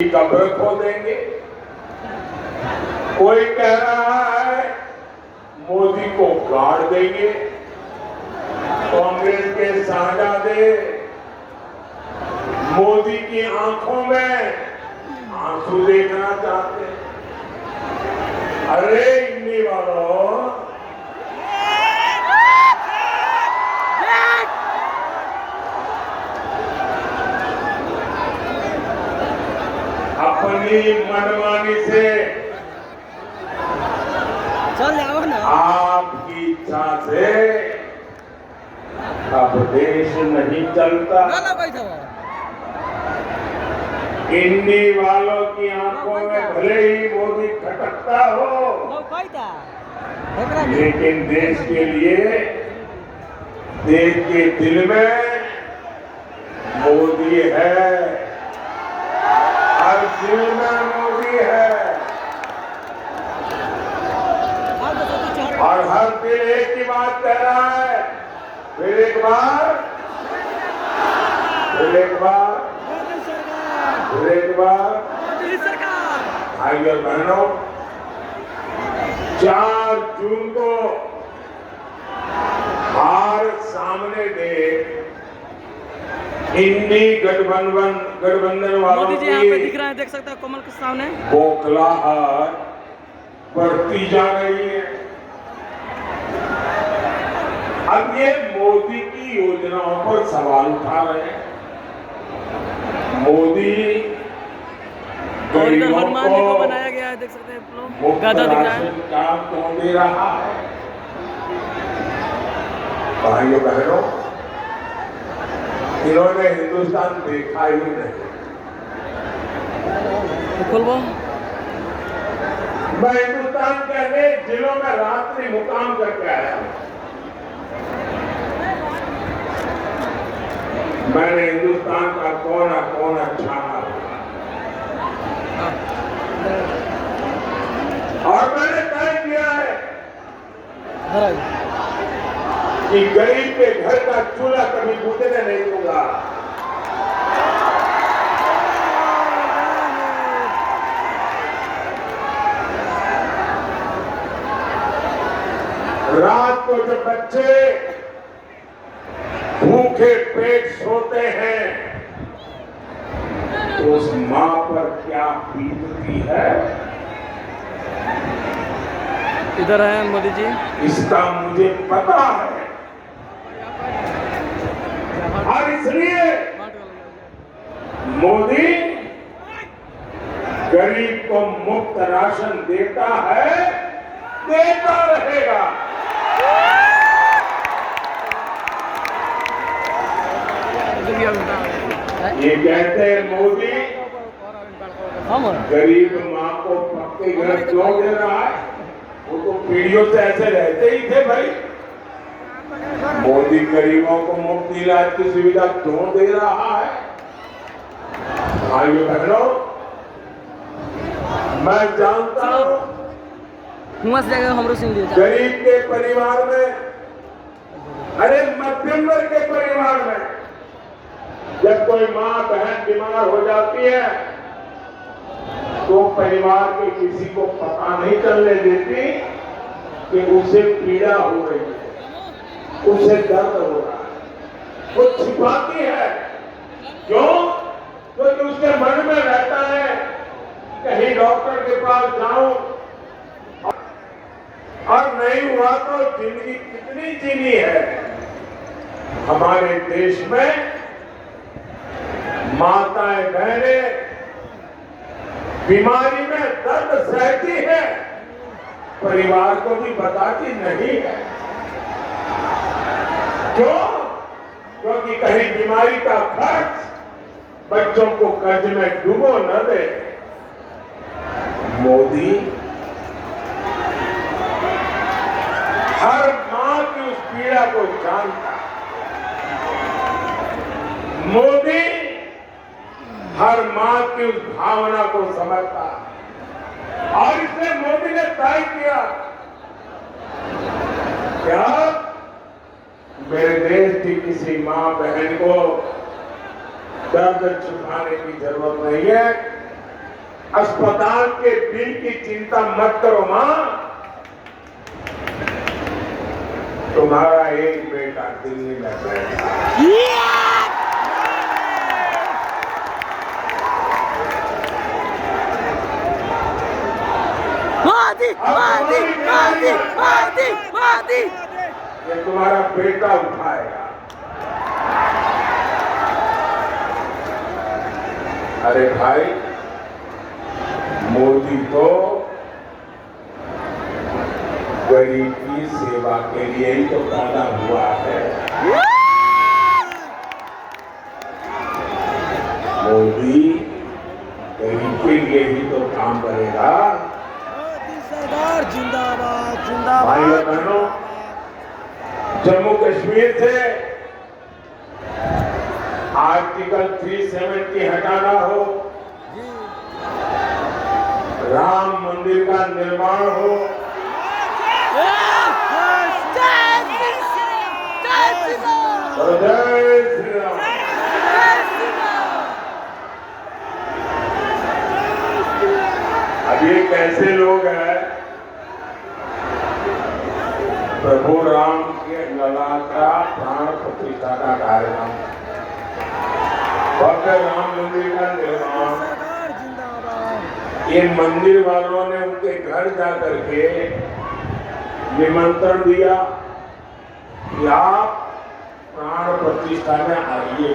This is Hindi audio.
कब्र खोदेंगे। कोई कह रहा है मोदी को गाड़ देंगे। कांग्रेस के शाहजादे मोदी की आंखों में आंसू देखना चाहते हैं। अरे इन्हीं वालों, अपनी मनमानी से चल जाओ ना, आपकी इच्छा से अब देश नहीं चलता। इन्हीं वालों की आंखों में भले ही मोदी खटकता हो, लेकिन देश के लिए, देश के दिल में मोदी है। हर दिल में मोदी है और हर दिल एक ही बात कह रहा है। फिर एक बार, फिर एक बार, फिर एक बार। भाइयों और बहनों, 4 जून को हार सामने देख इंडी गठबंधन वालों मोदी जी यहाँ पे दिख रहे हैं, देख सकते हैं कमल के सामने। बौखलाहट बढ़ती जा रही है। अब ये मोदी की योजनाओं पर सवाल उठा रहे हैं। मोदी गरीबों हनुमान जी को को बनाया गया है, देख सकते हैं आप लोग, मुफ्त गदा दिख रहा है। राशन का क्यों दे रहा है? भाइयों बहनों, इन्होंने हिंदुस्तान देखा ही नहीं। खोलबो मैं हिंदुस्तान के अनेक जिलों में रात्रि मुकाम करके आया हूं। मैंने हिंदुस्तान का कोना कोना छाना और मैंने तय किया है कि गरीब के घर का चूल्हा कभी बुझने नहीं दूंगा। रात को जब बच्चे भूखे पेट सोते हैं तो उस मां पर क्या बीतती है, इधर है मोदी जी। इसका मुझे पता है। और इसलिए मोदी गरीब को मुफ्त राशन देता है, देता रहेगा। ये कहते हैं मोदी गरीब माँ को पक्के घर क्यों दे रहा है? वो तो पीढ़ियों से ऐसे रहते ही थे भाई। मोदी गरीबों को मुफ्त इलाज की सुविधा क्यों दे रहा है? भाइयों बहनों, मैं जानता हूं गरीब के परिवार में, अरे मध्यम वर्ग के परिवार में जब कोई माँ बहन बीमार हो जाती है तो परिवार के किसी को पता नहीं चलने देती कि उसे पीड़ा हो रही है, उसे दर्द हो रहा है। वो छिपाती है। क्यों? क्योंकि उसके मन में रहता है कहीं डॉक्टर के पास जाऊं और नहीं हुआ तो जिंदगी कितनी जीनी है। हमारे देश में माताएं बहनें बीमारी में दर्द सहती है, परिवार को भी बताती नहीं है। क्यों? क्योंकि कहीं बीमारी का खर्च बच्चों को कर्ज में डूबो न दे। मोदी हर मां की उस पीड़ा को जानता है। मोदी हर मां की उस भावना को समझता है और इसलिए मोदी ने तय किया क्या मेरे देश की किसी मां बहन को दर्द छुपाने की जरूरत नहीं है। अस्पताल के बिल की चिंता मत करो मां, तुम्हारा एक बेटा दिल्ली में बैठा है। मोदी मोदी मोदी मोदी मोदी ये तुम्हारा बेटा उठाएगा। अरे भाई, मोदी तो गरीब की सेवा के लिए ही तो पैदा हुआ है। मोदी गरीब के लिए ही तो काम करेगा। मोदी सरकार जिंदाबाद जिंदाबाद। भाई और बहनों, जम्मू कश्मीर से आर्टिकल 370 हटाना हो, राम मंदिर का निर्माण हो, और जय श्री राम। अब ये कैसे लोग हैं, प्रभु राम के लला का प्राण प्रतिष्ठा का कार्यक्रम, भव्य राम मंदिर का निर्माण, ये मंदिर वालों ने उनके घर जाकर के निमंत्रण दिया कि आप प्राण प्रतिष्ठा में आइए।